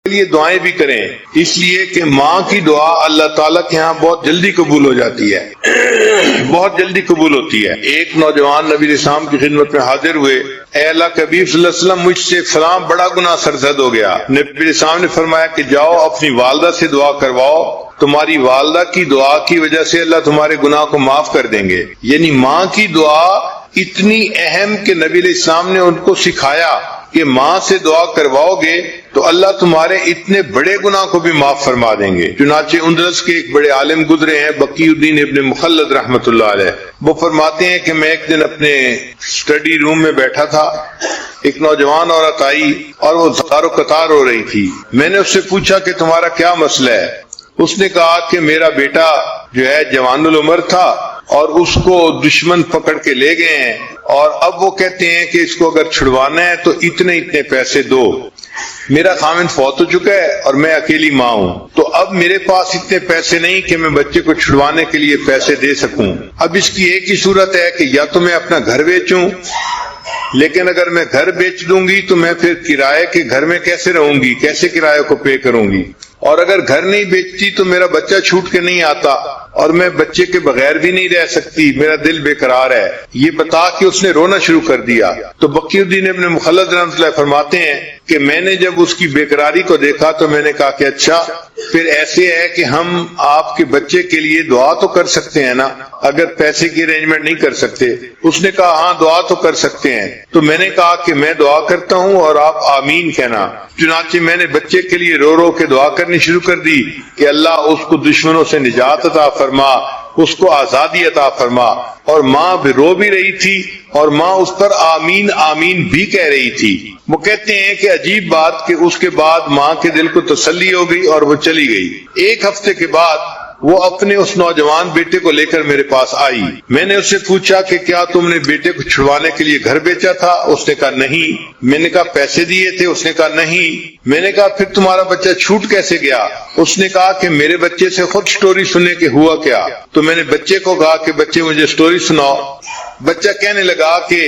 لیے دعائیں بھی کریں، اس لیے کہ ماں کی دعا اللہ تعالیٰ کے ہاں بہت جلدی قبول ہو جاتی ہے، بہت جلدی قبول ہوتی ہے۔ ایک نوجوان نبی علیہ السلام کی خدمت میں حاضر ہوئے، اے اللہ کے حبیب صلی اللہ علیہ وسلم، مجھ سے فلاں بڑا گناہ سرزد ہو گیا۔ نبی علیہ السلام نے فرمایا کہ جاؤ اپنی والدہ سے دعا کرواؤ، تمہاری والدہ کی دعا کی وجہ سے اللہ تمہارے گناہ کو معاف کر دیں گے۔ یعنی ماں کی دعا اتنی اہم کہ نبی علیہ السلام نے ان کو سکھایا کہ ماں سے دعا کرواؤ گے تو اللہ تمہارے اتنے بڑے گناہ کو بھی معاف فرما دیں گے۔ چنانچہ اندلس کے ایک بڑے عالم گزرے ہیں، بقی الدین ابن مخلد رحمۃ اللہ علیہ، وہ فرماتے ہیں کہ میں ایک دن اپنے اسٹڈی روم میں بیٹھا تھا، ایک نوجوان عورت آئی اور وہ زار و قطار ہو رہی تھی۔ میں نے اس سے پوچھا کہ تمہارا کیا مسئلہ ہے؟ اس نے کہا کہ میرا بیٹا جو ہے جوان العمر تھا اور اس کو دشمن پکڑ کے لے گئے ہیں، اور اب وہ کہتے ہیں کہ اس کو اگر چھڑوانا ہے تو اتنے اتنے پیسے دو۔ میرا خاوند فوت ہو چکا ہے اور میں اکیلی ماں ہوں، تو اب میرے پاس اتنے پیسے نہیں کہ میں بچے کو چھڑوانے کے لیے پیسے دے سکوں۔ اب اس کی ایک ہی صورت ہے کہ یا تو میں اپنا گھر بیچوں، لیکن اگر میں گھر بیچ دوں گی تو میں پھر کرائے کے گھر میں کیسے رہوں گی، کیسے کرایہ کو پے کروں گی، اور اگر گھر نہیں بیچتی تو میرا بچہ چھوٹ کے نہیں آتا اور میں بچے کے بغیر بھی نہیں رہ سکتی، میرا دل بے قرار ہے۔ یہ بتا کہ اس نے رونا شروع کر دیا۔ تو بقی الدین ابن مخلد رحمۃ اللہ فرماتے ہیں کہ میں نے جب اس کی بے قراری کو دیکھا تو میں نے کہا کہ اچھا پھر ایسے ہے کہ ہم آپ کے بچے کے لیے دعا تو کر سکتے ہیں نا، اگر پیسے کی ارینجمنٹ نہیں کر سکتے۔ اس نے کہا ہاں دعا تو کر سکتے ہیں۔ تو میں نے کہا کہ میں دعا کرتا ہوں اور آپ آمین کہنا۔ چنانچہ میں نے بچے کے لیے رو رو کے دعا کرنی شروع کر دی کہ اللہ اس کو دشمنوں سے نجات عطا فرما، اس کو آزادی عطا فرما، اور ماں بھی رو بھی رہی تھی اور ماں اس پر آمین آمین بھی کہہ رہی تھی۔ وہ کہتے ہیں کہ عجیب بات کہ اس کے بعد ماں کے دل کو تسلی ہو گئی اور وہ چلی گئی۔ ایک ہفتے کے بعد وہ اپنے اس نوجوان بیٹے کو لے کر میرے پاس آئی۔ میں نے اس سے پوچھا کہ کیا تم نے بیٹے کو چھڑوانے کے لیے گھر بیچا تھا؟ اس نے کہا نہیں۔ میں نے کہا پیسے دیے تھے؟ اس نے کہا نہیں۔ میں نے کہا پھر تمہارا بچہ چھوٹ کیسے گیا؟ اس نے کہا کہ میرے بچے سے خود سٹوری سننے کے ہوا کیا۔ تو میں نے بچے کو کہا کہ بچے مجھے سٹوری سناؤ۔ بچہ کہنے لگا کہ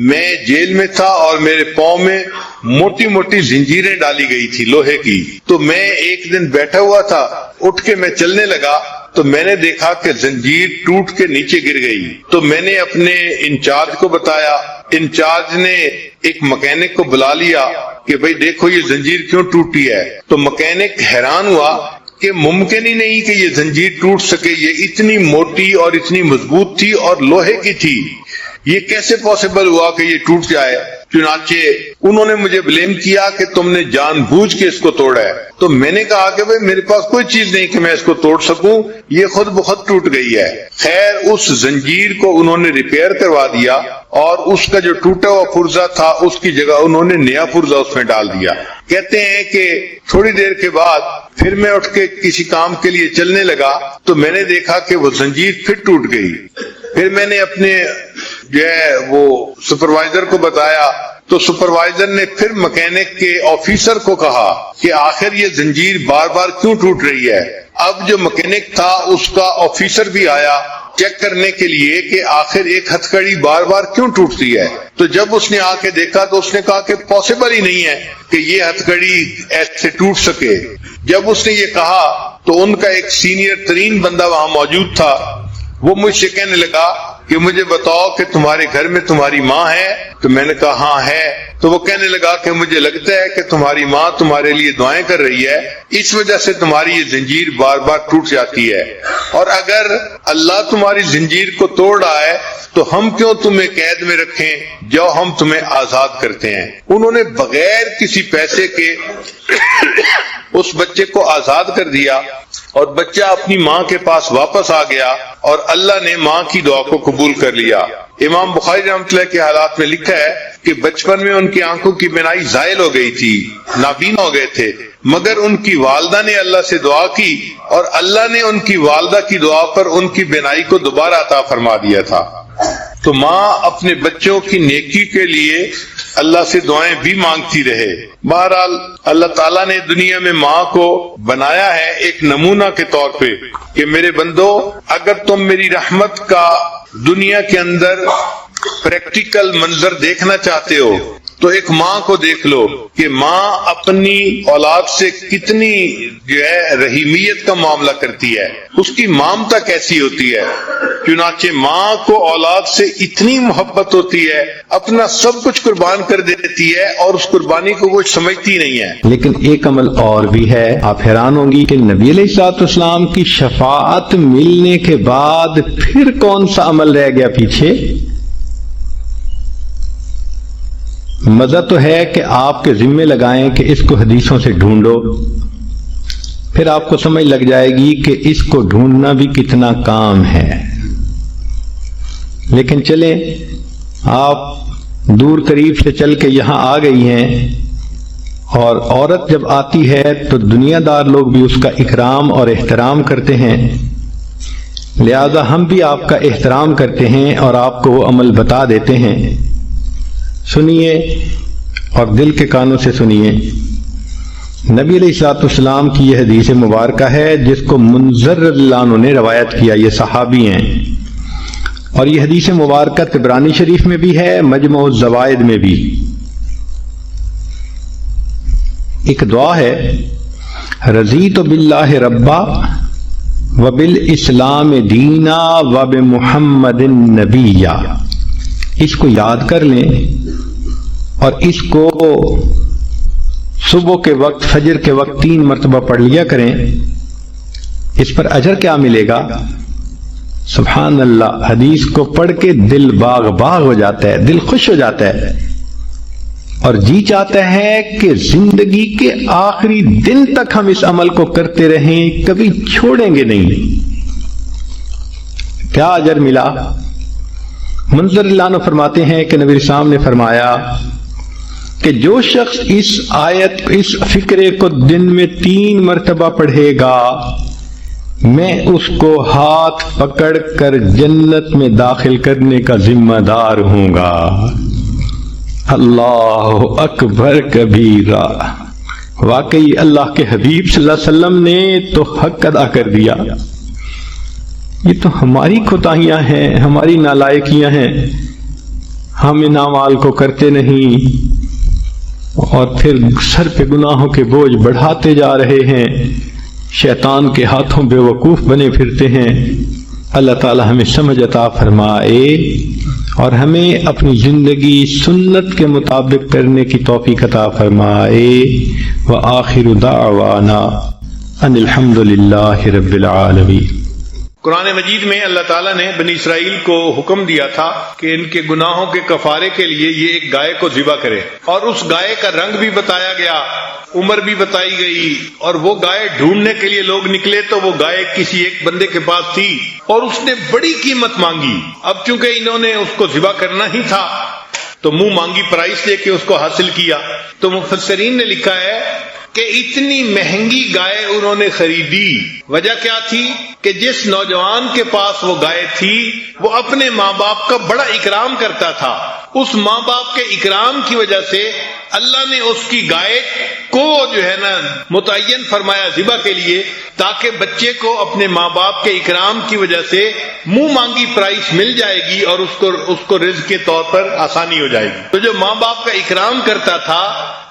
میں جیل میں تھا اور میرے پاؤں میں موٹی موٹی زنجیریں ڈالی گئی تھی لوہے کی، تو میں ایک دن بیٹھا ہوا تھا، اٹھ کے میں چلنے لگا تو میں نے دیکھا کہ زنجیر ٹوٹ کے نیچے گر گئی۔ تو میں نے اپنے انچارج کو بتایا، انچارج نے ایک مکینک کو بلا لیا کہ بھئی دیکھو یہ زنجیر کیوں ٹوٹی ہے۔ تو مکینک حیران ہوا کہ ممکن ہی نہیں کہ یہ زنجیر ٹوٹ سکے، یہ اتنی موٹی اور اتنی مضبوط تھی اور لوہے کی تھی، یہ کیسے پاسبل ہوا کہ یہ ٹوٹ جائے؟ چنانچہ انہوں نے مجھے بلیم کیا کہ تم نے جان بوجھ کے اس کو توڑا ہے۔ تو میں نے کہا کہ بھئی میرے پاس کوئی چیز نہیں کہ میں اس کو توڑ سکوں، یہ خود بخود ٹوٹ گئی ہے۔ خیر اس زنجیر کو انہوں نے ریپیئر کروا دیا اور اس کا جو ٹوٹا ہوا پرزہ تھا اس کی جگہ انہوں نے نیا پرزہ اس میں ڈال دیا۔ کہتے ہیں کہ تھوڑی دیر کے بعد پھر میں اٹھ کے کسی کام کے لیے چلنے لگا تو میں نے دیکھا کہ وہ زنجیر پھر ٹوٹ گئی۔ پھر میں نے اپنے جو ہے وہ سپروائزر کو بتایا تو سپروائزر نے پھر مکینک کے آفیسر کو کہا کہ آخر یہ زنجیر بار بار کیوں ٹوٹ رہی ہے۔ اب جو مکینک تھا اس کا آفیسر بھی آیا چیک کرنے کے لیے کہ آخر ایک ہتھکڑی بار بار کیوں ٹوٹتی ہے۔ تو جب اس نے آ کے دیکھا تو اس نے کہا کہ پاسبل ہی نہیں ہے کہ یہ ہتھکڑی ایسے ٹوٹ سکے۔ جب اس نے یہ کہا تو ان کا ایک سینئر ترین بندہ وہاں موجود تھا، وہ مجھ سے کہنے لگا کہ مجھے بتاؤ کہ تمہارے گھر میں تمہاری ماں ہے؟ تو میں نے کہا ہاں ہے۔ تو وہ کہنے لگا کہ مجھے لگتا ہے کہ تمہاری ماں تمہارے لیے دعائیں کر رہی ہے، اس وجہ سے تمہاری یہ زنجیر بار بار ٹوٹ جاتی ہے، اور اگر اللہ تمہاری زنجیر کو توڑ رہا ہے تو ہم کیوں تمہیں قید میں رکھیں جو ہم تمہیں آزاد کرتے ہیں۔ انہوں نے بغیر کسی پیسے کے اس بچے کو آزاد کر دیا اور بچہ اپنی ماں کے پاس واپس آ گیا اور اللہ نے ماں کی دعا کو قبول کر لیا۔ امام بخاری رحمۃ اللہ کے حالات میں لکھا ہے کہ بچپن میں ان کی آنکھوں کی بینائی زائل ہو گئی تھی، نابینا ہو گئے تھے، مگر ان کی والدہ نے اللہ سے دعا کی اور اللہ نے ان کی والدہ کی دعا پر ان کی بینائی کو دوبارہ عطا فرما دیا تھا۔ تو ماں اپنے بچوں کی نیکی کے لیے اللہ سے دعائیں بھی مانگتی رہے۔ بہرحال اللہ تعالیٰ نے دنیا میں ماں کو بنایا ہے ایک نمونہ کے طور پہ کہ میرے بندو اگر تم میری رحمت کا دنیا کے اندر پریکٹیکل منظر دیکھنا چاہتے ہو تو ایک ماں کو دیکھ لو کہ ماں اپنی اولاد سے کتنی جو ہے رحیمیت کا معاملہ کرتی ہے، اس کی مامتا کیسی ہوتی ہے۔ چنانچہ ماں کو اولاد سے اتنی محبت ہوتی ہے، اپنا سب کچھ قربان کر دیتی ہے اور اس قربانی کو کچھ سمجھتی نہیں ہے۔ لیکن ایک عمل اور بھی ہے، آپ حیران ہوں گی کہ نبی علیہ الصلوۃ والسلام کی شفاعت ملنے کے بعد پھر کون سا عمل رہ گیا پیچھے؟ مزہ تو ہے کہ آپ کے ذمے لگائیں کہ اس کو حدیثوں سے ڈھونڈو، پھر آپ کو سمجھ لگ جائے گی کہ اس کو ڈھونڈنا بھی کتنا کام ہے۔ لیکن چلیں، آپ دور قریب سے چل کے یہاں آ گئی ہیں، اور عورت جب آتی ہے تو دنیا دار لوگ بھی اس کا اکرام اور احترام کرتے ہیں، لہذا ہم بھی آپ کا احترام کرتے ہیں اور آپ کو وہ عمل بتا دیتے ہیں۔ سنیے اور دل کے کانوں سے سنیے۔ نبی علیہ الصلوۃ والسلام کی یہ حدیث مبارکہ ہے جس کو منذر رضی اللہ عنہ نے روایت کیا، یہ صحابی ہیں، اور یہ حدیث مبارکہ طبرانی شریف میں بھی ہے، مجموع الزوائد میں بھی۔ ایک دعا ہے، رضیت باللہ ربا وبالاسلام دینا وبمحمد نبیا۔ اس کو یاد کر لیں اور اس کو صبح کے وقت، فجر کے وقت 3 مرتبہ پڑھ لیا کریں۔ اس پر اجر کیا ملے گا؟ سبحان اللہ، حدیث کو پڑھ کے دل باغ باغ ہو جاتا ہے، دل خوش ہو جاتا ہے، اور جی چاہتا ہے کہ زندگی کے آخری دن تک ہم اس عمل کو کرتے رہیں، کبھی چھوڑیں گے نہیں۔ کیا اجر ملا؟ منظر اللہ عنہ فرماتے ہیں کہ نبی اسلام نے فرمایا کہ جو شخص اس آیت، اس فکرے کو دن میں 3 مرتبہ پڑھے گا، میں اس کو ہاتھ پکڑ کر جنت میں داخل کرنے کا ذمہ دار ہوں گا۔ اللہ اکبر کبیرہ۔ واقعی اللہ کے حبیب صلی اللہ علیہ وسلم نے تو حق ادا کر دیا۔ یہ تو ہماری کوتاہیاں ہیں، ہماری نالائکیاں ہیں، ہم ان اعمال کو کرتے نہیں اور پھر سر پہ گناہوں کے بوجھ بڑھاتے جا رہے ہیں، شیطان کے ہاتھوں بے وقوف بنے پھرتے ہیں۔ اللہ تعالی ہمیں سمجھ عطا فرمائے اور ہمیں اپنی زندگی سنت کے مطابق کرنے کی توفیق عطا فرمائے۔ وآخر دعوانا ان الحمد للہ رب العالمین۔ قرآن مجید میں اللہ تعالیٰ نے بنی اسرائیل کو حکم دیا تھا کہ ان کے گناہوں کے کفارے کے لیے یہ ایک گائے کو ذبح کرے، اور اس گائے کا رنگ بھی بتایا گیا، عمر بھی بتائی گئی، اور وہ گائے ڈھونڈنے کے لیے لوگ نکلے تو وہ گائے کسی ایک بندے کے پاس تھی اور اس نے بڑی قیمت مانگی۔ اب چونکہ انہوں نے اس کو ذبح کرنا ہی تھا تو منہ مانگی پرائس دے کے اس کو حاصل کیا۔ تو مفسرین نے لکھا ہے کہ اتنی مہنگی گائے انہوں نے خریدی۔ وجہ کیا تھی کہ جس نوجوان کے پاس وہ گائے تھی وہ اپنے ماں باپ کا بڑا اکرام کرتا تھا، اس ماں باپ کے اکرام کی وجہ سے اللہ نے اس کی گائے کو جو ہے نا متعین فرمایا ذبح کے لیے، تاکہ بچے کو اپنے ماں باپ کے اکرام کی وجہ سے منہ مانگی پرائس مل جائے گی اور اس کو رزق کے طور پر آسانی ہو جائے گی۔ تو جو ماں باپ کا اکرام کرتا تھا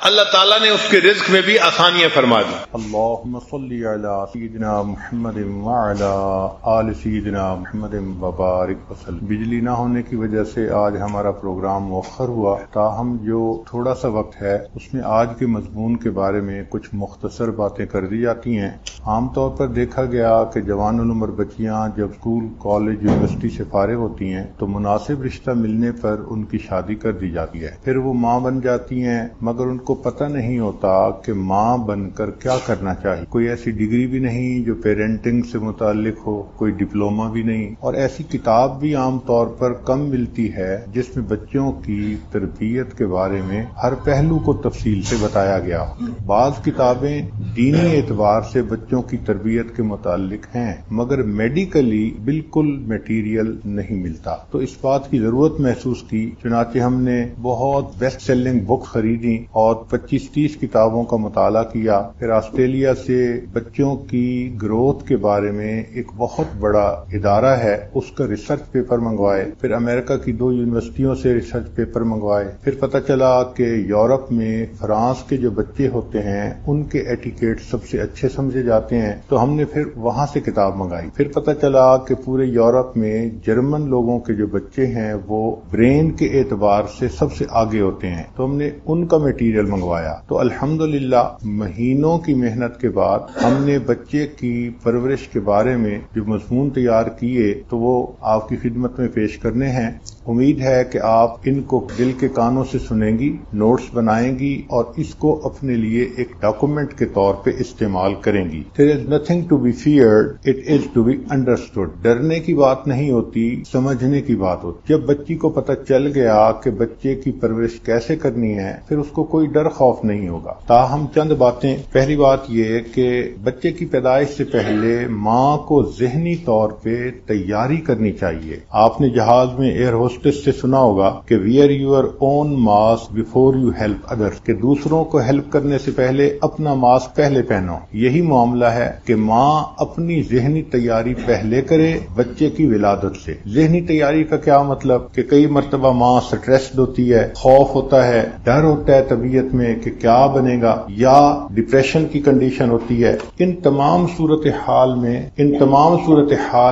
اللہ تعالیٰ نے اس کے رزق میں بھی آسانیاں فرما دی۔ اللہم صلی علی سیدنا محمد وعلی آل سیدنا محمد وبارک وسلم۔ بجلی نہ ہونے کی وجہ سے آج ہمارا پروگرام مؤخر ہوا، تاہم جو تھوڑا سا وقت ہے اس میں آج کے مضمون کے بارے میں کچھ مختصر باتیں کر دی جاتی ہیں۔ عام طور پر دیکھا گیا کہ جوان العمر بچیاں جب اسکول، کالج، یونیورسٹی سے فارغ ہوتی ہیں تو مناسب رشتہ ملنے پر ان کی شادی کر دی جاتی ہے، پھر وہ ماں بن جاتی ہیں، مگر ان کو پتہ نہیں ہوتا کہ ماں بن کر کیا کرنا چاہیے۔ کوئی ایسی ڈگری بھی نہیں جو پیرنٹنگ سے متعلق ہو، کوئی ڈپلومہ بھی نہیں، اور ایسی کتاب بھی عام طور پر کم ملتی ہے جس میں بچوں کی تربیت کے بارے میں ہر پہلو کو تفصیل سے بتایا گیا ہو۔ بعض کتابیں دینی اعتبار سے بچوں کی تربیت کے متعلق ہیں، مگر میڈیکلی بالکل میٹیریل نہیں ملتا۔ تو اس بات کی ضرورت محسوس کی، چنانچہ ہم نے بہت بیسٹ سیلنگ بک خریدی اور 25-30 کتابوں کا مطالعہ کیا۔ پھر آسٹریلیا سے بچوں کی گروتھ کے بارے میں ایک بہت بڑا ادارہ ہے، اس کا ریسرچ پیپر منگوائے۔ پھر امریکہ کی 2 یونیورسٹیوں سے ریسرچ پیپر منگوائے۔ پھر پتہ چلا کہ یورپ میں فرانس کے جو بچے ہوتے ہیں ان کے ایٹیکیٹ سب سے اچھے سمجھے جاتے ہیں، تو ہم نے پھر وہاں سے کتاب منگائی۔ پھر پتہ چلا کہ پورے یورپ میں جرمن لوگوں کے جو بچے ہیں وہ برین کے اعتبار سے سب سے آگے ہوتے ہیں، تو ہم نے ان کا میٹیریل منگوایا۔ تو الحمدللہ مہینوں کی محنت کے بعد ہم نے بچے کی پرورش کے بارے میں جو مضمون تیار کیے تو وہ آپ کی خدمت میں پیش کرنے ہیں۔ امید ہے کہ آپ ان کو دل کے کانوں سے سنیں گی، نوٹس بنائیں گی اور اس کو اپنے لیے ایک ڈاکومنٹ کے طور پہ استعمال کریں گی۔ There is nothing to be feared, it is to be understood۔ ڈرنے کی بات نہیں ہوتی، سمجھنے کی بات ہوتی۔ جب بچی کو پتہ چل گیا کہ بچے کی پرورش کیسے کرنی ہے، پھر اس کو کوئی ڈر خوف نہیں ہوگا۔ تاہم چند باتیں، پہلی بات یہ کہ بچے کی پیدائش سے پہلے ماں کو ذہنی طور پہ تیاری کرنی چاہیے۔ آپ نے جہاز میں ایئر ہوسٹس سے سنا ہوگا کہ wear your own mask before you help others, کہ دوسروں کو ہیلپ کرنے سے پہلے اپنا ماسک پہلے پہنو۔ یہی معاملہ ہے کہ ماں اپنی ذہنی تیاری پہلے کرے بچے کی ولادت سے۔ ذہنی تیاری کا کیا مطلب کہ کئی مرتبہ ماں سٹریسڈ ہوتی ہے، خوف ہوتا ہے، ڈر ہوتا ہے طبیعت میں کہ کیا بنے گا، یا ڈپریشن کی کنڈیشن ہوتی ہے۔ ان تمام صورتحال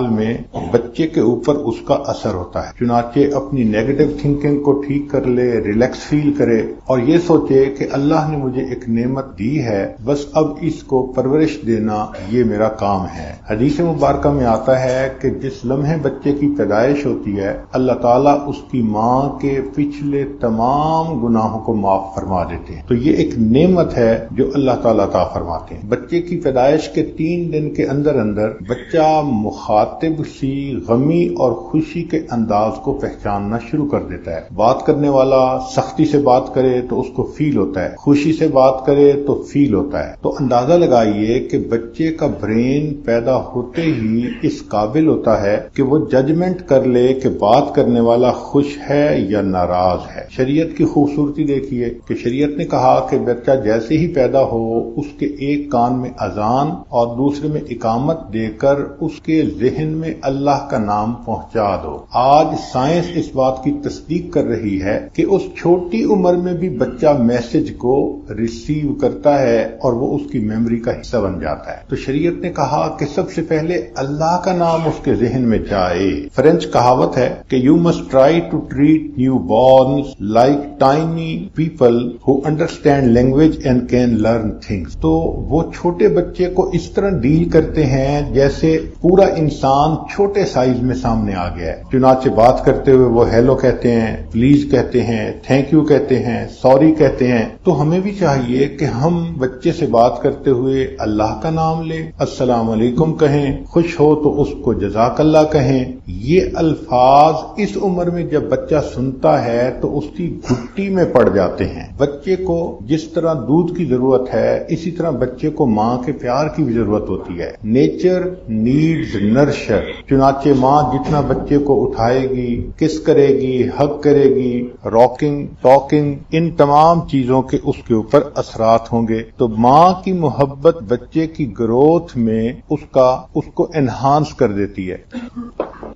میں بچے کے اوپر اس کا اثر ہوتا ہے۔ چنانچہ اپنی نیگیٹو تھنکنگ کو ٹھیک کر لے، ریلیکس فیل کرے اور یہ سوچے کہ اللہ نے مجھے ایک نعمت دی ہے، بس اب اس کو پرورش دینا یہ میرا کام ہے۔ حدیث مبارکہ میں آتا ہے کہ جس لمحے بچے کی پیدائش ہوتی ہے اللہ تعالیٰ اس کی ماں کے پچھلے تمام گناہوں کو معاف فرما دیتے ہیں۔ تو یہ ایک نعمت ہے جو اللہ تعالیٰ عطا فرماتے ہیں۔ بچے کی پیدائش کے 3 دن کے اندر بچہ مخاطب سی غمی اور خوشی کے انداز کو پہچاننا شروع کر دیتا ہے۔ بات کرنے والا سختی سے بات کرے تو اس کو فیل ہوتا ہے، خوشی سے بات کرے تو فیل ہوتا ہے۔ تو اندازہ لگائیے کہ بچے کا برین پیدا ہوتے ہی اس قابل ہوتا ہے کہ وہ ججمنٹ کر لے کہ بات کرنے والا خوش ہے یا ناراض ہے۔ شریعت کی خوبصورتی دیکھیے کہ شریعت نے کہا کہ بچہ جیسے ہی پیدا ہو اس کے ایک کان میں اذان اور دوسرے میں اقامت دے کر اس کے ذہن میں اللہ کا نام پہنچا دو۔ آج سائنس اس بات کی تصدیق کر رہی ہے کہ اس چھوٹی عمر میں بھی بچہ میسج کو ریسیو کرتا ہے اور وہ اس کی میموری کا حصہ بن جاتا ہے۔ تو شریعت نے کہا کہ سب سے پہلے اللہ کا نام اس کے ذہن میں جائے۔ فرینچ کہاوت ہے کہ you must try to treat newborns like tiny people who understand language and can learn things. تو وہ چھوٹے بچے کو اس طرح ڈیل کرتے ہیں جیسے پورا انسان چھوٹے سائز میں سامنے آ گیا ہے۔ چنانچہ بات کرتے ہوئے وہ ہیلو کہتے ہیں، پلیز کہتے ہیں، تھینک یو کہتے ہیں، سوری کہتے ہیں۔ تو ہمیں بھی چاہیے کہ ہم بچے سے بات کرتے ہوئے اللہ کا نام لیں، السلام علیکم کہیں، خوش ہو تو اس کو جزاک اللہ کہیں۔ یہ الفاظ اس عمر میں جب بچہ سنتا ہے تو اس کی گھٹی میں پڑ جاتے ہیں۔ بچے کو جس طرح دودھ کی ضرورت ہے اسی طرح بچے کو ماں کے پیار کی بھی ضرورت ہوتی ہے۔ Nature needs nurture. چنانچہ ماں جتنا بچے کو اٹھائے گی، کس کرے گی، ہگ کرے گی، راکنگ، ٹاکنگ، ان تمام چیزوں کے اس کے اوپر اثرات ہوں گے۔ تو ماں کی محبت بچے کی گروتھ میں اس کو انہانس کر دیتی ہے۔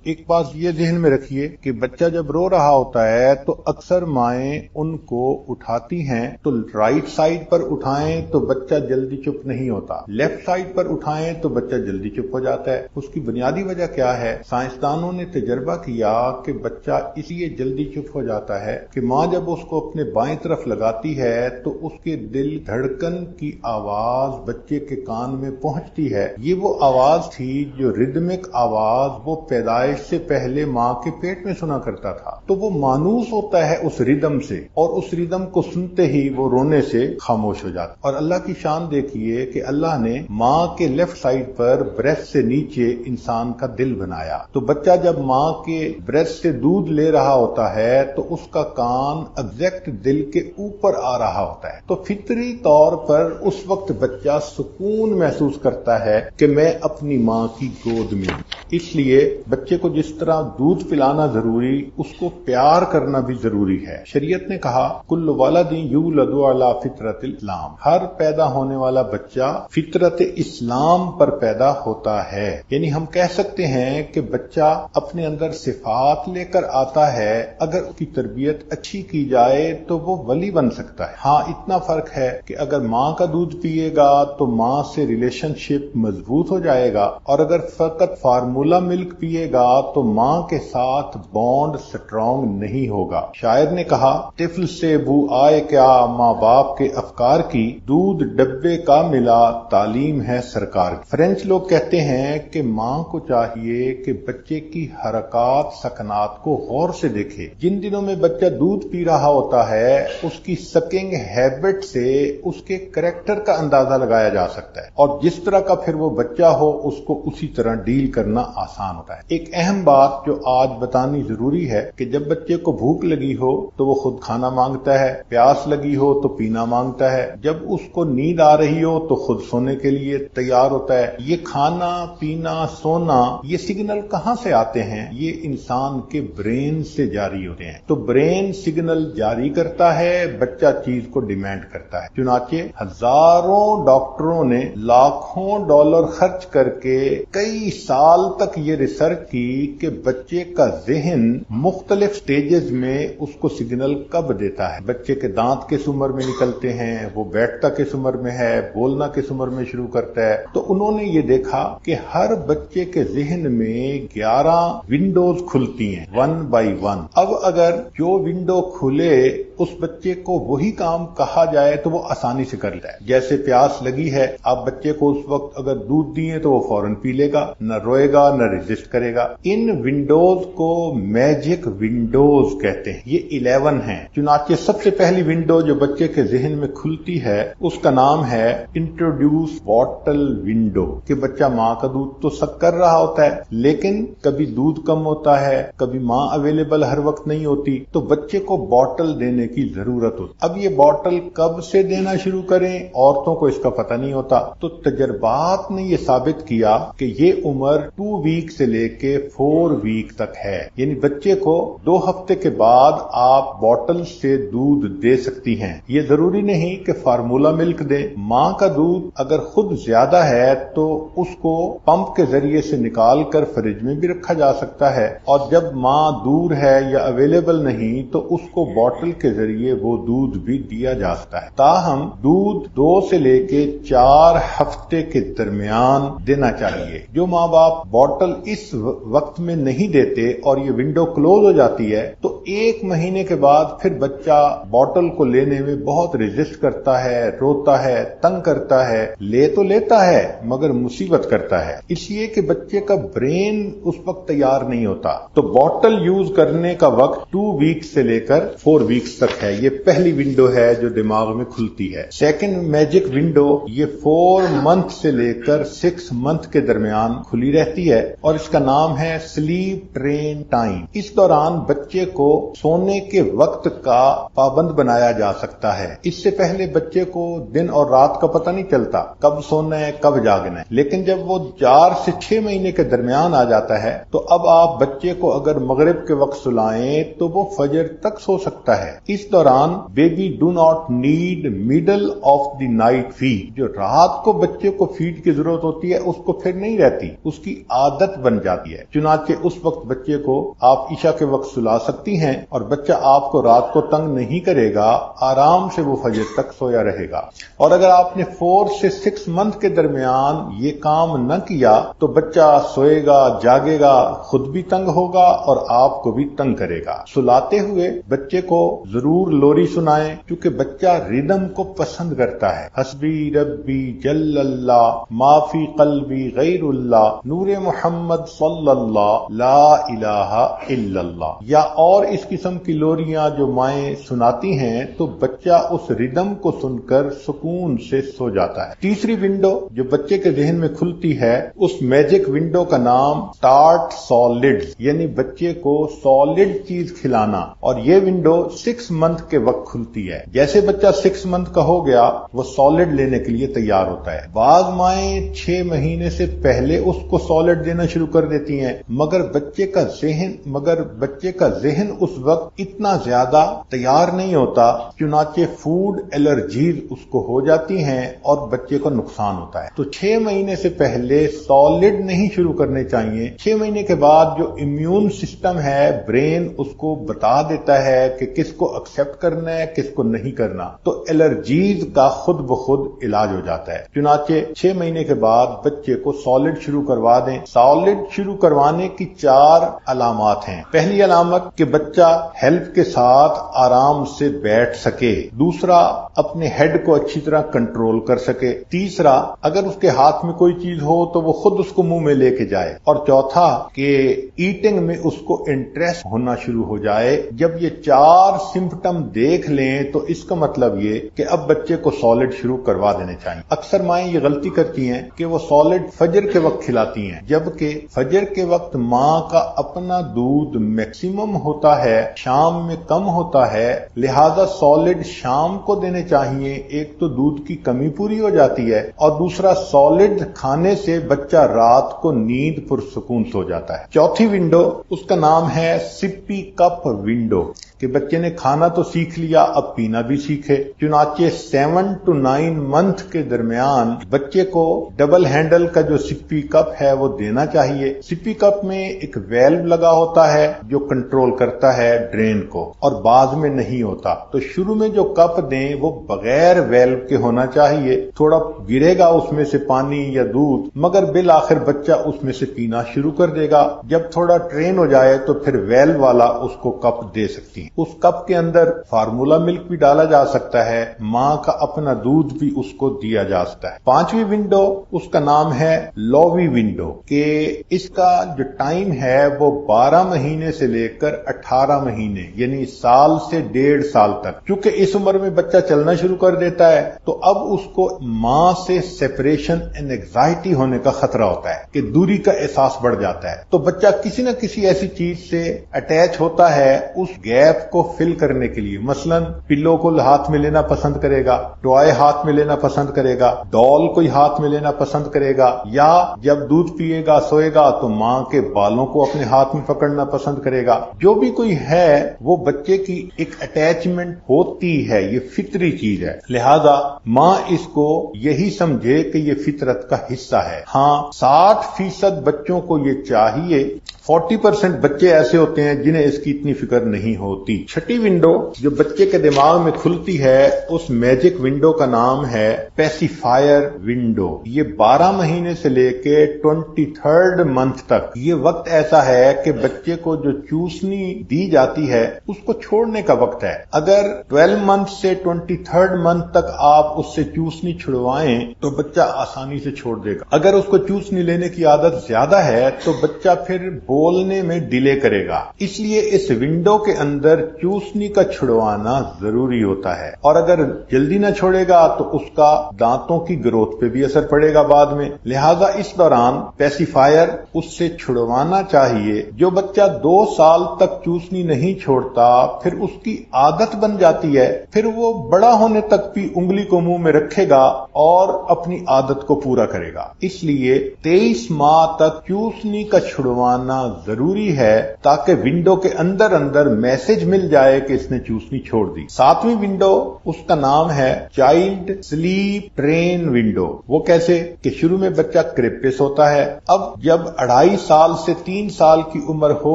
ایک بات یہ ذہن میں رکھیے کہ بچہ جب رو رہا ہوتا ہے تو اکثر مائیں ان کو اٹھاتی ہیں تو رائٹ سائڈ پر اٹھائیں تو بچہ جلدی چپ نہیں ہوتا، لیفٹ سائڈ پر اٹھائیں تو بچہ جلدی چپ ہو جاتا ہے۔ اس کی بنیادی وجہ کیا ہے؟ سائنسدانوں نے تجربہ کیا کہ بچہ اس لیے جلدی چپ ہو جاتا ہے کہ ماں جب اس کو اپنے بائیں طرف لگاتی ہے تو اس کے دل دھڑکن کی آواز بچے کے کان میں پہنچتی ہے۔ یہ وہ آواز تھی جو ردمک آواز وہ پیدائش پیدائش سے پہلے ماں کے پیٹ میں سنا کرتا تھا، تو وہ مانوس ہوتا ہے اس ردم سے، اور اس ردم کو سنتے ہی وہ رونے سے خاموش ہو جاتا۔ اور اللہ کی شان دیکھیے کہ اللہ نے ماں کے لیفٹ سائڈ پر بریسٹ سے نیچے انسان کا دل بنایا، تو بچہ جب ماں کے بریسٹ سے دودھ لے رہا ہوتا ہے تو اس کا کان ایگزیکٹ دل کے اوپر آ رہا ہوتا ہے، تو فطری طور پر اس وقت بچہ سکون محسوس کرتا ہے کہ میں اپنی ماں کی گود میں ہوں۔ اس لیے بچے کو جس طرح دودھ پلانا ضروری، اس کو پیار کرنا بھی ضروری ہے۔ شریعت نے کہا کل ولد یولد علی فطرت الاسلام، ہر پیدا ہونے والا بچہ فطرت اسلام پر پیدا ہوتا ہے، یعنی ہم کہہ سکتے ہیں کہ بچہ اپنے اندر صفات لے کر آتا ہے، اگر اس کی تربیت اچھی کی جائے تو وہ ولی بن سکتا ہے۔ ہاں اتنا فرق ہے کہ اگر ماں کا دودھ پیے گا تو ماں سے ریلیشن شپ مضبوط ہو جائے گا، اور اگر فقط فارمولا ملک پیے گا تو ماں کے ساتھ بانڈ سٹرونگ نہیں ہوگا۔ شاعر نے کہا طفل سے بو آئے کیا ماں باپ کے افکار کی، دودھ ڈبے کا ملا تعلیم ہے سرکار کی۔ فرینچ لوگ کہتے ہیں کہ ماں کو چاہیے کہ بچے کی حرکات سکنات کو غور سے دیکھے۔ جن دنوں میں بچہ دودھ پی رہا ہوتا ہے اس کی سکنگ ہیبٹ سے اس کے کریکٹر کا اندازہ لگایا جا سکتا ہے، اور جس طرح کا پھر وہ بچہ ہو اس کو اسی طرح ڈیل کرنا آسان ہوتا ہے۔ ایک اہم بات جو آج بتانی ضروری ہے کہ جب بچے کو بھوک لگی ہو تو وہ خود کھانا مانگتا ہے، پیاس لگی ہو تو پینا مانگتا ہے، جب اس کو نیند آ رہی ہو تو خود سونے کے لیے تیار ہوتا ہے۔ یہ کھانا پینا سونا یہ سگنل کہاں سے آتے ہیں؟ یہ انسان کے برین سے جاری ہوتے ہیں۔ تو برین سگنل جاری کرتا ہے، بچہ چیز کو ڈیمانڈ کرتا ہے۔ چنانچہ ہزاروں ڈاکٹروں نے لاکھوں ڈالر خرچ کر کے کئی سال تک یہ ریسرچ کی کہ بچے کا ذہن مختلف سٹیجز میں اس کو سگنل کب دیتا ہے۔ بچے کے دانت کس عمر میں نکلتے ہیں، وہ بیٹھتا کس عمر میں ہے، بولنا کس عمر میں شروع کرتا ہے۔ تو انہوں نے یہ دیکھا کہ ہر بچے کے ذہن میں 11 ونڈوز کھلتی ہیں 1 by 1۔ اب اگر جو ونڈو کھلے اس بچے کو وہی کام کہا جائے تو وہ آسانی سے کر لیتا ہے۔ جیسے پیاس لگی ہے، آپ بچے کو اس وقت اگر دودھ دیے تو وہ فوراً پی لے گا، نہ روئے گا نہ ریزسٹ کرے گا۔ ان ونڈوز کو میجک ونڈوز کہتے ہیں، یہ 11 ہیں۔ چنانچہ سب سے پہلی ونڈو جو بچے کے ذہن میں کھلتی ہے اس کا نام ہے انٹروڈیوس باٹل ونڈو، کہ بچہ ماں کا دودھ تو سک کر رہا ہوتا ہے لیکن کبھی دودھ کم ہوتا ہے، کبھی ماں اویلیبل ہر وقت نہیں ہوتی، تو بچے کو باٹل دینے کی ضرورت ہوتی۔ اب یہ باٹل کب سے دینا شروع کریں، عورتوں کو اس کا پتہ نہیں ہوتا، تو تجربات نے یہ ثابت کیا کہ یہ عمر 2 ویک سے لے کے 4 ویک تک ہے، یعنی بچے کو 2 ہفتے کے بعد آپ باٹل سے دودھ دے سکتی ہیں۔ یہ ضروری نہیں کہ فارمولا ملک دیں، ماں کا دودھ اگر خود زیادہ ہے تو اس کو پمپ کے ذریعے سے نکال کر فریج میں بھی رکھا جا سکتا ہے، اور جب ماں دور ہے یا اویلیبل نہیں تو اس کو باٹل کے ذریعے وہ دودھ بھی دیا جا سکتا ہے۔ تاہم دودھ 2 سے لے کے 4 ہفتے کے درمیان دینا چاہیے۔ جو ماں باپ باٹل اس وقت میں نہیں دیتے اور یہ ونڈو کلوز ہو جاتی ہے تو 1 مہینے کے بعد پھر بچہ باٹل کو لینے میں بہت ریزسٹ کرتا ہے، روتا ہے، تنگ کرتا ہے، لے تو لیتا ہے مگر مصیبت کرتا ہے، اس لیے کہ بچے کا برین اس وقت تیار نہیں ہوتا۔ تو باٹل یوز کرنے کا وقت 2 ویک سے لے کر 4 ویکس تک ہے۔ یہ پہلی ونڈو ہے جو دماغ میں کھلتی ہے۔ سیکنڈ میجک ونڈو یہ 4 منتھ سے لے کر 6 منتھ کے درمیان کھلی رہتی ہے، اور اس کا نام ہے سلیپ ٹرین ٹائم۔ اس دوران بچے کو سونے کے وقت کا پابند بنایا جا سکتا ہے۔ اس سے پہلے بچے کو دن اور رات کا پتہ نہیں چلتا، کب سونا ہے کب جاگنا ہے، لیکن جب وہ 4 سے 6 مہینے کے درمیان آ جاتا ہے تو اب آپ بچے کو اگر مغرب کے وقت سلائیں تو وہ فجر تک سو سکتا ہے۔ اس دوران baby do not need middle of the night feed, جو رات کو بچے کو فیڈ کی ضرورت ہوتی ہے اس کو پھر نہیں رہتی، اس کی عادت بن جاتی ہے۔ چنانچہ اس وقت بچے کو آپ عشاء کے وقت سلا سکتی ہیں اور بچہ آپ کو رات کو تنگ نہیں کرے گا، آرام سے وہ فجر تک سویا رہے گا۔ اور اگر آپ نے 4 سے 6 منتھ کے درمیان یہ کام نہ کیا تو بچہ سوئے گا، جاگے گا، خود بھی تنگ ہوگا اور آپ کو بھی تنگ کرے گا۔ سلاتے ہوئے بچے کو ضرور لوری سنائیں کیونکہ بچہ ریدم کو پسند کرتا ہے۔ حسبی ربی جل اللہ ما فی قلبی غیر اللہ، نور محمد صلی اللہ لا الہ الا اللہ، یا اور اس قسم کی لوریاں جو مائیں سناتی ہیں تو بچہ اس ردم کو سن کر سکون سے سو جاتا ہے۔ تیسری ونڈو جو بچے کے ذہن میں کھلتی ہے، اس میجک ونڈو کا نام اسٹارٹ سالڈ، یعنی بچے کو سالڈ چیز کھلانا، اور یہ ونڈو 6 منتھ کے وقت کھلتی ہے۔ جیسے بچہ 6 منتھ کا ہو گیا وہ سالڈ لینے کے لیے تیار ہوتا ہے۔ بعض مائیں 6 مہینے سے پہلے اس کو سالڈ دینا شروع کر دیتی ہیں، مگر بچے کا ذہن اس وقت اتنا زیادہ تیار نہیں ہوتا، چنانچہ فوڈ الرجیز اس کو ہو جاتی ہیں اور بچے کو نقصان ہوتا ہے۔ تو 6 مہینے سے پہلے سالڈ نہیں شروع کرنے چاہیے۔ 6 مہینے کے بعد جو امیون سسٹم ہے، برین اس کو بتا دیتا ہے کہ کس کو ایکسپٹ کرنا ہے کس کو نہیں کرنا، تو الرجیز کا خود بخود علاج ہو جاتا ہے۔ چنانچہ 6 مہینے کے بعد بچے کو سالڈ شروع کروا دیں۔ سالڈ شروع کروانے کی 4 علامات ہیں۔ پہلی علامت کہ بچہ ہیلپ کے ساتھ آرام سے بیٹھ سکے، دوسرا اپنے ہیڈ کو اچھی طرح کنٹرول کر سکے، تیسرا اگر اس کے ہاتھ میں کوئی چیز ہو تو وہ خود اس کو منہ میں لے کے جائے، اور چوتھا کہ ایٹنگ میں اس کو انٹرسٹ ہونا شروع ہو جائے۔ جب یہ 4 سمپٹم دیکھ لیں تو اس کا مطلب یہ کہ اب بچے کو سالڈ شروع کروا دینے چاہیے۔ اکثر مائیں یہ غلطی کرتی ہیں کہ وہ سالڈ فجر کے وقت کھلاتی ہیں، جبکہ فجر کے وقت ماں کا اپنا دودھ میکسیمم ہوتا ہے، شام میں کم ہوتا ہے، لہذا سالڈ شام کو دینے چاہیے۔ ایک تو دودھ کی کمی پوری ہو جاتی ہے، اور دوسرا سالڈ کھانے سے بچہ رات کو نیند پرسکون سو جاتا ہے۔ چوتھی ونڈو اس کا نام ہے سپی کپ ونڈو، کہ بچے نے کھانا تو سیکھ لیا اب پینا بھی سیکھے۔ چنانچہ 7 to 9 منتھ کے درمیان بچے کو ڈبل ہینڈل کا جو سپی کپ ہے وہ دینا چاہیے۔ سپی کپ میں ایک ویلو لگا ہوتا ہے جو کنٹرول کرتا ہے ڈرین کو، اور بعض میں نہیں ہوتا، تو شروع میں جو کپ دیں وہ بغیر ویلو کے ہونا چاہیے۔ تھوڑا گرے گا اس میں سے پانی یا دودھ، مگر بالآخر بچہ اس میں سے پینا شروع کر دے گا۔ جب تھوڑا ٹرین ہو جائے تو پھر ویلو والا اس کو کپ دے سکتی ہے۔ اس کپ کے اندر فارمولا ملک بھی ڈالا جا سکتا ہے، ماں کا اپنا دودھ بھی اس کو دیا جا سکتا ہے۔ 5ویں ونڈو اس کا نام ہے لووی ونڈو، کہ اس کا جو ٹائم ہے وہ 12 مہینے سے لے کر 18 مہینے، یعنی سال سے 1.5 سال تک۔ چونکہ اس عمر میں بچہ چلنا شروع کر دیتا ہے تو اب اس کو ماں سے سیپریشن اینڈ اینگزائٹی ہونے کا خطرہ ہوتا ہے، کہ دوری کا احساس بڑھ جاتا ہے، تو بچہ کسی نہ کسی ایسی چیز سے اٹیچ ہوتا ہے اس گیپ کو فل کرنے کے لیے۔ مثلا پلو کو ہاتھ میں لینا پسند کرے گا، ٹوائے ہاتھ میں لینا پسند کرے گا، ڈال کوئی ہاتھ میں لینا پسند کرے گا، یا جب دودھ پیے گا سوئے گا تو ماں کے بالوں کو اپنے ہاتھ میں پکڑنا پسند کرے گا۔ جو بھی کوئی ہے وہ بچے کی ایک اٹیچمنٹ ہوتی ہے، یہ فطری چیز ہے، لہذا ماں اس کو یہی سمجھے کہ یہ فطرت کا حصہ ہے۔ ہاں 60% بچوں کو یہ چاہیے، 40% بچے ایسے ہوتے ہیں جنہیں اس کی اتنی فکر نہیں ہوتی۔ 6ٹھی ونڈو جو بچے کے دماغ میں کھلتی ہے اس میجک ونڈو کا نام ہے پیسیفائر ونڈو۔ یہ 12 مہینے سے لے کے 23rd منتھ تک یہ وقت ایسا ہے کہ بچے کو جو چوسنی دی جاتی ہے اس کو چھوڑنے کا وقت ہے۔ اگر 12 منتھ سے 23rd منتھ تک آپ اس سے چوسنی چھڑوائیں تو بچہ آسانی سے چھوڑ دے گا۔ اگر اس کو چوسنی لینے کی عادت زیادہ ہے تو بچہ پھر بولنے میں ڈیلے کرے گا، اس لیے اس ونڈو کے اندر چوسنی کا چھڑوانا ضروری ہوتا ہے، اور اگر جلدی نہ چھوڑے گا تو اس کا دانتوں کی گروتھ پہ بھی اثر پڑے گا بعد میں، لہذا اس دوران پیسیفائر اس سے چھڑوانا چاہیے۔ جو بچہ 2 سال تک چوسنی نہیں چھوڑتا پھر اس کی عادت بن جاتی ہے، پھر وہ بڑا ہونے تک بھی انگلی کو منہ میں رکھے گا اور اپنی عادت کو پورا کرے گا۔ اس لیے 23 ماہ تک چوسنی کا چھڑوانا ضروری ہے تاکہ ونڈو کے اندر میسج مل جائے کہ اس نے چوسنی چھوڑ دی۔ 7ویں ونڈو اس کا نام ہے چائلڈ سلیپ ٹرین ونڈو۔ وہ کیسے کہ شروع میں بچہ کرب پہ سوتا ہے، اب جب 2.5 سال سے 3 سال کی عمر ہو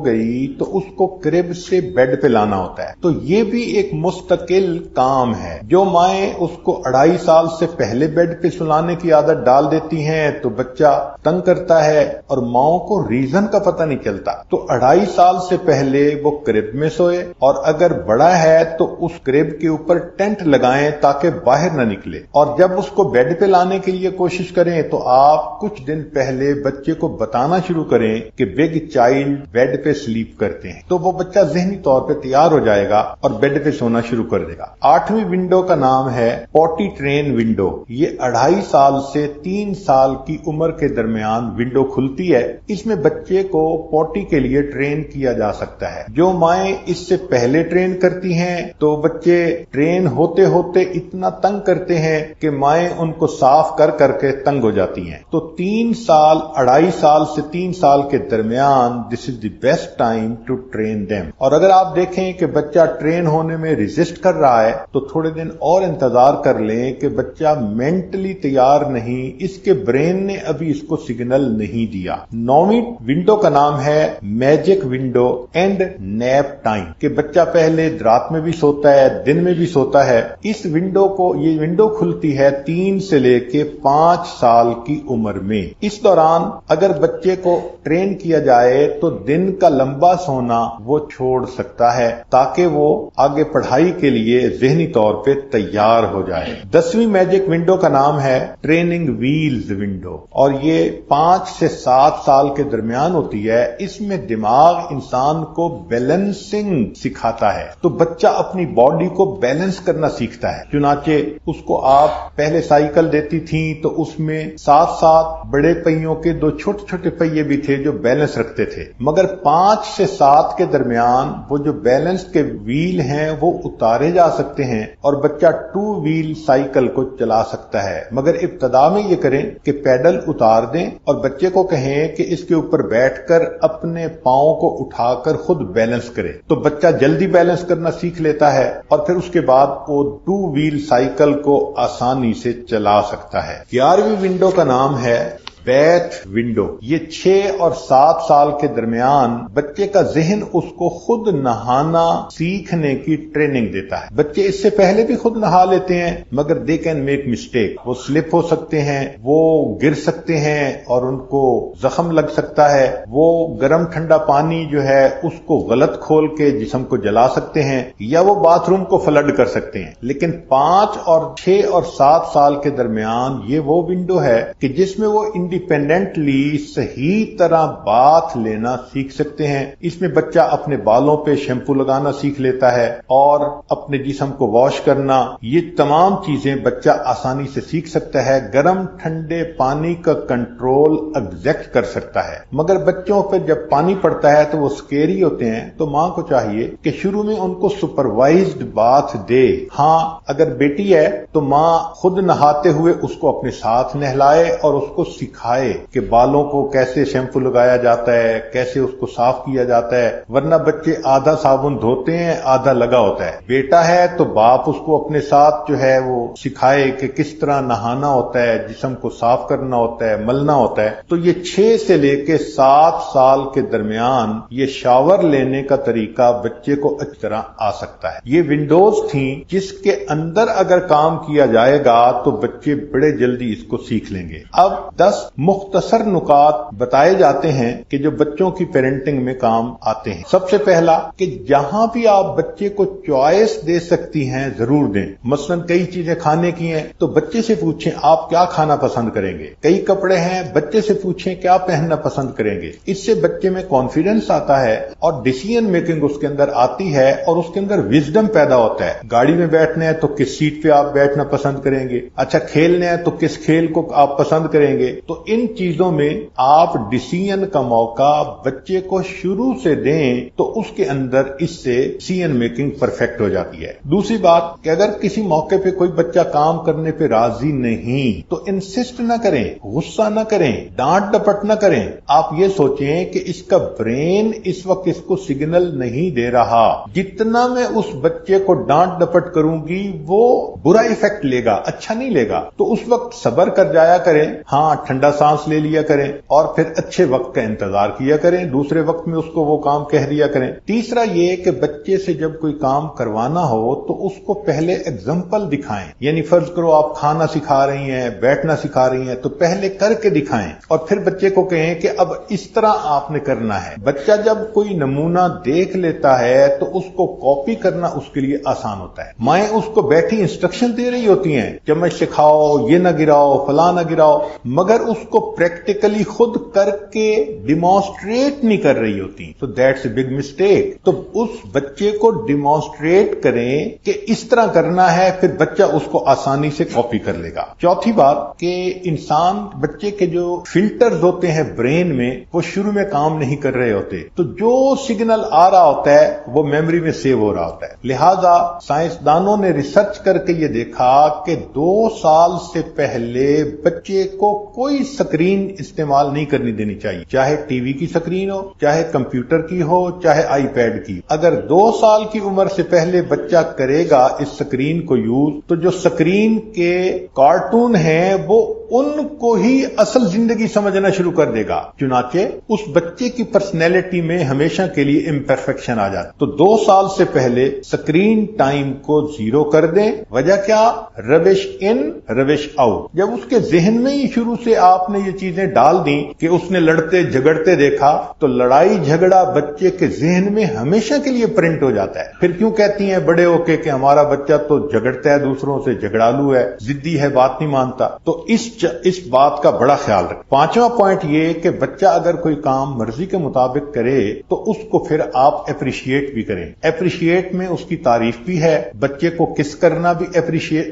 گئی تو اس کو کرب سے بیڈ پہ لانا ہوتا ہے، تو یہ بھی ایک مستقل کام ہے۔ جو مائیں اس کو 2.5 سال سے پہلے بیڈ پہ سلانے کی عادت ڈال دیتی ہیں تو بچہ تنگ کرتا ہے اور ماؤں کو ریزن کا پتہ نہیں نہیں چلتا، تو 2.5 سال سے پہلے وہ کرب میں سوئے، اور اگر بڑا ہے تو اس کرب کے اوپر ٹینٹ لگائیں تاکہ باہر نہ نکلے، اور جب اس کو بیڈ پہ لانے کے لیے کوشش کریں تو آپ کچھ دن پہلے بچے کو بتانا شروع کریں کہ بگ چائلڈ بیڈ پہ سلیپ کرتے ہیں، تو وہ بچہ ذہنی طور پہ تیار ہو جائے گا اور بیڈ پہ سونا شروع کر دے گا۔ 8ویں ونڈو کا نام ہے پوٹی ٹرین ونڈو۔ یہ 2.5 سال سے 3 سال کی عمر کے درمیان ونڈو کھلتی ہے۔ اس میں بچے کو پوٹی کے لیے ٹرین کیا جا سکتا ہے۔ جو مائیں اس سے پہلے ٹرین کرتی ہیں تو بچے ٹرین ہوتے ہوتے اتنا تنگ کرتے ہیں کہ مائیں ان کو صاف کر کر کے تنگ ہو جاتی ہیں۔ تو 3 سال 2.5 سال سے 3 سال کے درمیان this is the best time to train them. اور اگر آپ دیکھیں کہ بچہ ٹرین ہونے میں ریزسٹ کر رہا ہے تو تھوڑے دن اور انتظار کر لیں کہ بچہ مینٹلی تیار نہیں، اس کے برین نے ابھی اس کو سگنل نہیں دیا۔ 9ویں ونڈو کا نام ہے magic window and nap time, کہ بچہ پہلے رات میں بھی سوتا ہے، دن میں بھی سوتا ہے۔ اس ونڈو کو، یہ ونڈو کھلتی ہے 3 سے لے کے 5 سال کی عمر میں۔ اس دوران اگر بچے کو ٹرین کیا جائے تو دن کا لمبا سونا وہ چھوڑ سکتا ہے تاکہ وہ آگے پڑھائی کے لیے ذہنی طور پہ تیار ہو جائے۔ 10ویں میجک ونڈو کا نام ہے ٹریننگ ویلز ونڈو، اور یہ 5 سے 7 سال کے درمیان ہوتی ہے۔ اس میں دماغ انسان کو بیلنسنگ سکھاتا ہے، تو بچہ اپنی باڈی کو بیلنس کرنا سیکھتا ہے۔ چنانچہ اس کو آپ پہلے سائیکل دیتی تھیں تو اس میں ساتھ بڑے پہیوں کے 2 چھوٹے چھوٹے پہیے بھی تھے جو بیلنس رکھتے تھے، مگر 5 سے 7 کے درمیان وہ جو بیلنس کے ویل ہیں وہ اتارے جا سکتے ہیں اور بچہ 2 ویل سائیکل کو چلا سکتا ہے۔ مگر ابتدا میں یہ کریں کہ پیڈل اتار دیں اور بچے کو کہیں کہ اس کے اوپر بیٹھ کر اپنے پاؤں کو اٹھا کر خود بیلنس کرے، تو بچہ جلدی بیلنس کرنا سیکھ لیتا ہے اور پھر اس کے بعد وہ 2 ویل سائیکل کو آسانی سے چلا سکتا ہے۔ 11ویں ونڈو کا نام ہے بیتھ ونڈو۔ یہ 6 اور 7 سال کے درمیان بچے کا ذہن اس کو خود نہانا سیکھنے کی ٹریننگ دیتا ہے۔ بچے اس سے پہلے بھی خود نہا لیتے ہیں مگر دے کین میک مسٹیک، وہ سلپ ہو سکتے ہیں، وہ گر سکتے ہیں اور ان کو زخم لگ سکتا ہے، وہ گرم ٹھنڈا پانی جو ہے اس کو غلط کھول کے جسم کو جلا سکتے ہیں، یا وہ باتھ روم کو فلڈ کر سکتے ہیں۔ لیکن 5 اور 6 اور 7 سال کے درمیان یہ وہ ونڈو ہے کہ جس میں وہ انڈیپینڈنٹلی صحیح طرح باتھ لینا سیکھ سکتے ہیں۔ اس میں بچہ اپنے بالوں پہ شیمپو لگانا سیکھ لیتا ہے اور اپنے جسم کو واش کرنا، یہ تمام چیزیں بچہ آسانی سے سیکھ سکتا ہے۔ گرم ٹھنڈے پانی کا کنٹرول ایگزیکٹ کر سکتا ہے۔ مگر بچوں پہ جب پانی پڑتا ہے تو وہ سکیری ہوتے ہیں، تو ماں کو چاہیے کہ شروع میں ان کو سپروائزڈ باتھ دے۔ ہاں اگر بیٹی ہے تو ماں خود نہاتے ہوئے اس کو اپنے ساتھ نہلائے اور اس کو سکھائے کہ بالوں کو کیسے شیمپو لگایا جاتا ہے، کیسے اس کو صاف کیا جاتا ہے، ورنہ بچے آدھا صابن دھوتے ہیں آدھا لگا ہوتا ہے۔ بیٹا ہے تو باپ اس کو اپنے ساتھ جو ہے وہ سکھائے کہ کس طرح نہانا ہوتا ہے، جسم کو صاف کرنا ہوتا ہے، ملنا ہوتا ہے۔ تو یہ 6 سے لے کے 7 سال کے درمیان یہ شاور لینے کا طریقہ بچے کو اچھی طرح آ سکتا ہے۔ یہ ونڈوز تھیں جس کے اندر اگر کام کیا جائے گا تو بچے بڑے جلدی اس کو سیکھ لیں گے۔ اب 10 مختصر نکات بتائے جاتے ہیں کہ جو بچوں کی پیرنٹنگ میں کام آتے ہیں۔ سب سے پہلا کہ جہاں بھی آپ بچے کو چوائس دے سکتی ہیں ضرور دیں۔ مثلا کئی چیزیں کھانے کی ہیں تو بچے سے پوچھیں آپ کیا کھانا پسند کریں گے، کئی کپڑے ہیں بچے سے پوچھیں کیا پہننا پسند کریں گے۔ اس سے بچے میں کانفیڈنس آتا ہے اور ڈیسیژن میکنگ اس کے اندر آتی ہے اور اس کے اندر وزڈم پیدا ہوتا ہے۔ گاڑی میں بیٹھنا ہے تو کس سیٹ پہ آپ بیٹھنا پسند کریں گے، اچھا کھیلنا ہے تو کس کھیل کو آپ پسند کریں گے۔ تو ان چیزوں میں آپ ڈیسیژن کا موقع بچے کو شروع سے دیں تو اس کے اندر اس سے ڈیسیژن میکنگ پرفیکٹ ہو جاتی ہے۔ دوسری بات کہ اگر کسی موقع پہ کوئی بچہ کام کرنے پہ راضی نہیں تو انسسٹ نہ کریں، غصہ نہ کریں، ڈانٹ ڈپٹ نہ کریں۔ آپ یہ سوچیں کہ اس کا برین اس وقت اس کو سگنل نہیں دے رہا، جتنا میں اس بچے کو ڈانٹ ڈپٹ کروں گی وہ برا ایفیکٹ لے گا، اچھا نہیں لے گا۔ تو اس وقت صبر کر جایا کریں، ہاں ٹھنڈا ٹھنڈا سانس لے لیا کریں اور پھر اچھے وقت کا انتظار کیا کریں، دوسرے وقت میں اس کو وہ کام کہہ دیا کریں۔ تیسرا یہ کہ بچے سے جب کوئی کام کروانا ہو تو اس کو پہلے ایگزامپل دکھائیں، یعنی فرض کرو آپ کھانا سکھا رہی ہیں، بیٹھنا سکھا رہی ہیں، تو پہلے کر کے دکھائیں اور پھر بچے کو کہیں کہ اب اس طرح آپ نے کرنا ہے۔ بچہ جب کوئی نمونہ دیکھ لیتا ہے تو اس کو کاپی کرنا اس کے لیے آسان ہوتا ہے۔ مائیں اس کو بیٹھی انسٹرکشن دے رہی ہوتی ہیں، چمچ سکھاؤ، یہ نہ گراؤ، فلاں نہ گراؤ، مگر اس کو پریکٹیکلی خود کر کے ڈیمانسٹریٹ نہیں کر رہی ہوتی، تو دیٹس اے بگ مسٹیک۔ تو اس بچے کو ڈیمانسٹریٹ کریں کہ اس طرح کرنا ہے، پھر بچہ اس کو آسانی سے کاپی کر لے گا۔ چوتھی بات کہ انسان بچے کے جو فلٹرز ہوتے ہیں برین میں وہ شروع میں کام نہیں کر رہے ہوتے، تو جو سگنل آ رہا ہوتا ہے وہ میموری میں سیو ہو رہا ہوتا ہے۔ لہذا سائنسدانوں نے ریسرچ کر کے یہ دیکھا کہ 2 سال سے پہلے بچے کو کوئی سکرین استعمال نہیں کرنی دینی چاہیے، چاہے ٹی وی کی سکرین ہو، چاہے کمپیوٹر کی ہو، چاہے آئی پیڈ کی۔ اگر 2 سال کی عمر سے پہلے بچہ کرے گا اس سکرین کو یوز، تو جو سکرین کے کارٹون ہیں وہ ان کو ہی اصل زندگی سمجھنا شروع کر دے گا، چنانچہ اس بچے کی پرسنالٹی میں ہمیشہ کے لیے امپرفیکشن آ جاتا۔ تو 2 سال سے پہلے سکرین ٹائم کو 0 کر دیں۔ وجہ کیا؟ روش ان روش آؤٹ۔ جب اس کے ذہن میں ہی شروع سے آپ نے یہ چیزیں ڈال دیں کہ اس نے لڑتے جھگڑتے دیکھا، تو لڑائی جھگڑا بچے کے ذہن میں ہمیشہ کے لیے پرنٹ ہو جاتا ہے۔ پھر کیوں کہتی ہیں بڑے ہو کے کہ ہمارا بچہ تو جھگڑتا ہے، دوسروں سے جھگڑالو ہے، ضدی ہے، بات نہیں مانتا؟ تو اس بات کا بڑا خیال رکھیں۔ 5واں پوائنٹ یہ کہ بچہ اگر کوئی کام مرضی کے مطابق کرے تو اس کو پھر آپ اپریشیٹ بھی کریں۔ اپریشیٹ میں اس کی تعریف بھی ہے، بچے کو کس کرنا بھی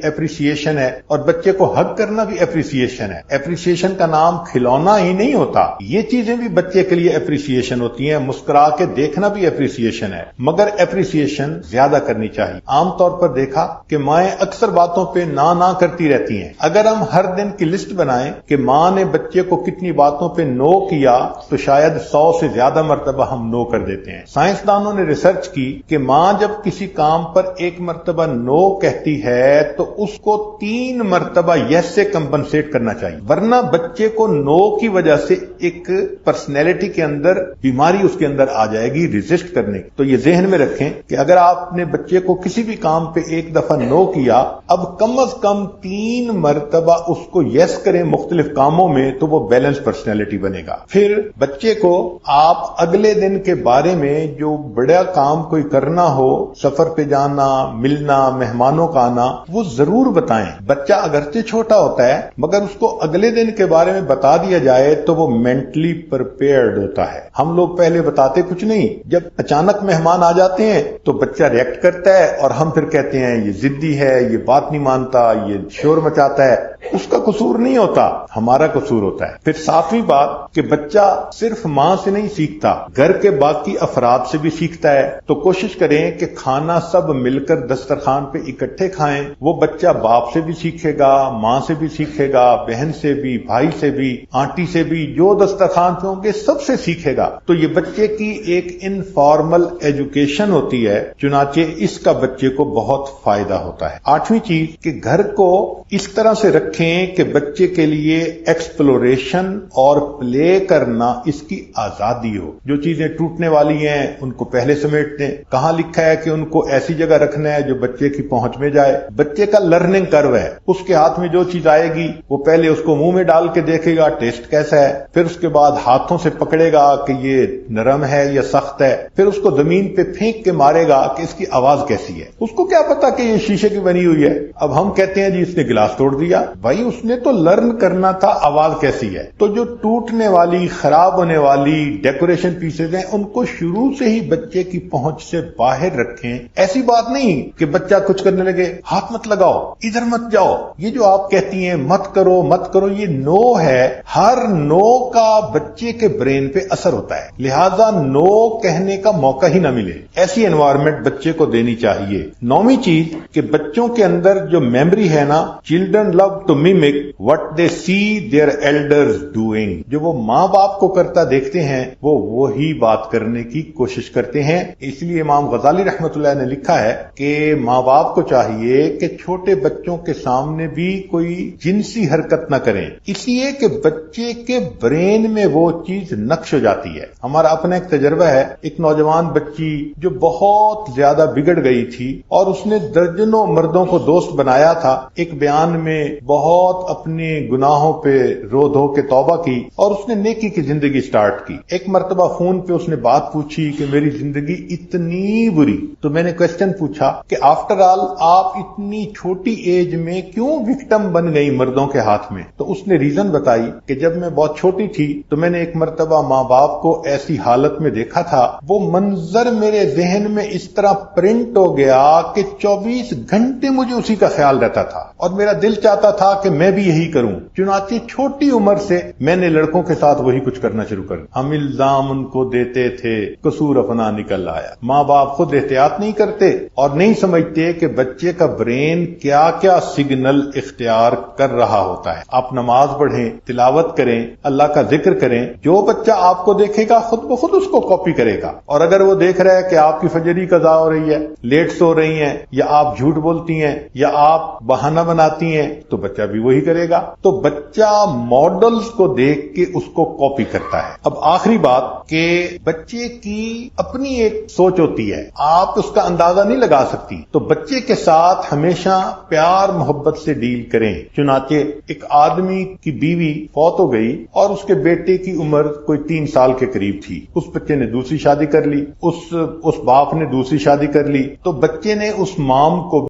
اپریشیشن ہے، اور بچے کو حق کرنا بھی اپریشیشن ہے۔ اپریشیشن کا نام کھلونا ہی نہیں ہوتا، یہ چیزیں بھی بچے کے لیے اپریشیشن ہوتی ہیں، مسکرا کے دیکھنا بھی اپریشیشن ہے، مگر اپریشیشن زیادہ کرنی چاہیے۔ عام طور پر دیکھا کہ مائیں اکثر باتوں پہ نہ کرتی رہتی ہیں۔ اگر ہم ہر دن کی لسٹ بنائیں کہ ماں نے بچے کو کتنی باتوں پہ نو کیا، تو شاید 100 سے زیادہ مرتبہ ہم نو کر دیتے ہیں۔ سائنسدانوں نے ریسرچ کی کہ ماں جب کسی کام پر 1 مرتبہ نو کہتی ہے تو اس کو 3 مرتبہ یس سے کمپنسیٹ کرنا چاہیے، ورنہ بچے کو نو کی وجہ سے ایک پرسنالٹی کے اندر بیماری اس کے اندر آ جائے گی ریزسٹ کرنے کی۔ تو یہ ذہن میں رکھیں کہ اگر آپ نے بچے کو کسی بھی کام پہ 1 دفعہ نو کیا، اب کم از کم 3 مرتبہ اس کو یس کریں مختلف کاموں میں، تو وہ بیلنس پرسنالٹی بنے گا۔ پھر بچے کو آپ اگلے دن کے بارے میں جو بڑا کام کوئی کرنا ہو، سفر پہ جانا، ملنا، مہمانوں کا آنا، وہ ضرور بتائیں۔ بچہ اگرچہ چھوٹا ہوتا ہے مگر اس کو اگلے دن کے بارے میں بتا دیا جائے تو وہ مینٹلی پرپیئرڈ ہوتا ہے۔ ہم لوگ پہلے بتاتے کچھ نہیں، جب اچانک مہمان آ جاتے ہیں تو بچہ ریئیکٹ کرتا ہے اور ہم پھر کہتے ہیں یہ ضدی ہے، یہ بات نہیں مانتا، یہ شور مچاتا ہے۔ اس کا قصور نہیں ہوتا، ہمارا قصور ہوتا ہے۔ پھر 7ویں بات کہ بچہ صرف ماں سے نہیں سیکھتا، گھر کے باقی افراد سے بھی سیکھتا ہے۔ تو کوشش کریں کہ کھانا سب مل کر دسترخوان پہ اکٹھے کھائیں۔ وہ بچہ باپ سے بھی سیکھے گا، ماں سے بھی سیکھے گا، بہن سے بھی، بھائی سے بھی، آنٹی سے بھی، جو دسترخوان پہ ہوں گے سب سے سیکھے گا۔ تو یہ بچے کی ایک انفارمل ایجوکیشن ہوتی ہے، چنانچہ اس کا بچے کو بہت فائدہ ہوتا ہے۔ 8ویں چیز کہ گھر کو اس طرح سے رکھیں کہ بچے کے لیے ایکسپلوریشن اور پلے کرنا اس کی آزادی ہو۔ جو چیزیں ٹوٹنے والی ہیں ان کو پہلے سمیٹ دیں۔ کہاں لکھا ہے کہ ان کو ایسی جگہ رکھنا ہے جو بچے کی پہنچ میں جائے؟ بچے کا لرننگ کرو ہے، اس کے ہاتھ میں جو چیز آئے گی وہ پہلے اس کو منہ میں ڈال کے دیکھے گا ٹیسٹ کیسا ہے، پھر اس کے بعد ہاتھوں سے پکڑے گا کہ یہ نرم ہے یا سخت ہے، پھر اس کو زمین پہ پھینک کے مارے گا کہ اس کی آواز کیسی ہے۔ اس کو کیا پتا کہ یہ شیشے کی بنی ہوئی ہے؟ اب ہم کہتے ہیں جی اس نے گلاس توڑ دیا، بھائی اس نے تو لرن کرنا تھا آواز کیسی ہے۔ تو جو ٹوٹنے والی، خراب ہونے والی ڈیکوریشن پیسز ہیں ان کو شروع سے ہی بچے کی پہنچ سے باہر رکھیں۔ ایسی بات نہیں کہ بچہ کچھ کرنے لگے ہاتھ مت لگاؤ، ادھر مت جاؤ، یہ جو آپ کہتی ہیں مت کرو مت کرو، یہ نو ہے۔ ہر نو کا بچے کے برین پہ اثر ہوتا ہے، لہذا نو کہنے کا موقع ہی نہ ملے۔ ایسی انوائرمنٹ بچے کو دینی چاہیے۔ 9ویں چیز کہ بچوں کے اندر جو میموری ہے نا، children love to mimic what they see their elders doing۔ جو وہ ماں باپ کو کرتا دیکھتے ہیں وہ وہی بات کرنے کی کوشش کرتے ہیں۔ اس لیے امام غزالی رحمۃ اللہ نے لکھا ہے کہ ماں باپ کو چاہیے کہ چھوٹے بچوں کے سامنے بھی کوئی جنسی حرکت نہ کریں۔ اس اس لیے کہ بچے کے برین میں وہ چیز نقش ہو جاتی ہے. ہمارا اپنا ایک تجربہ ہے، ایک نوجوان بچی جو بہت زیادہ بگڑ گئی تھی اور اس نے درجنوں مردوں کو دوست بنایا تھا. ایک بیان میں بہت اپنے گناہوں پہ رو دھو کے توبہ کی اور اس نے نیکی کی زندگی سٹارٹ کی. ایک مرتبہ فون پہ اس نے بات پوچھی کہ میری زندگی اتنی بری. تو میں نے کوشچن پوچھا کہ آفٹر آل آپ اتنی چھوٹی ایج میں کیوں وکٹم بن گئی مردوں کے ہاتھ میں؟ تو اس نے ریزن بتائی کہ جب میں بہت چھوٹی تھی تو میں نے ایک مرتبہ ماں باپ کو ایسی حالت میں دیکھا تھا، وہ منظر میرے ذہن میں اس طرح پرنٹ ہو گیا کہ 24 گھنٹے مجھے اسی کا خیال رہتا تھا اور میرا دل چاہتا تھا کہ میں بھی یہی کروں. چنانچہ چھوٹی عمر سے میں نے لڑکوں کے ساتھ وہی کچھ کرنا شروع کر. ہم الزام ان کو دیتے تھے، قصور اپنا نکل آیا. ماں باپ خود احتیاط نہیں کرتے اور نہیں سمجھتے کہ بچے کا برین کیا کیا سگنل اختیار کر رہا ہوتا ہے. آپ نماز پڑھیں، تلاوت کریں، اللہ کا ذکر کریں، جو بچہ آپ کو دیکھے گا خود بخود اس کو کاپی کرے گا. اور اگر وہ دیکھ رہا ہے کہ آپ کی فجری قضا ہو رہی ہے، لیٹ سو رہی ہیں، یا آپ جھوٹ بولتی ہیں، یا آپ بہانہ بناتی ہیں، تو بچہ بھی وہی کرے گا. تو بچہ ماڈلز کو دیکھ کے اس کو کاپی کرتا ہے. اب آخری بات کہ بچے کی اپنی ایک سوچ ہوتی ہے، آپ اس کا اندازہ نہیں لگا سکتی. تو بچے کے ساتھ ہمیشہ پیار محبت سے ڈیل کریں. چنانچہ ایک آدمی کی بیوی فوت ہو گئی اور اس کے بیٹے کی عمر کوئی 3 سال کے قریب تھی. اس بچے نے دوسری شادی کر لی، اس باپ نے دوسری شادی کر لی. تو بچے نے اس مام کو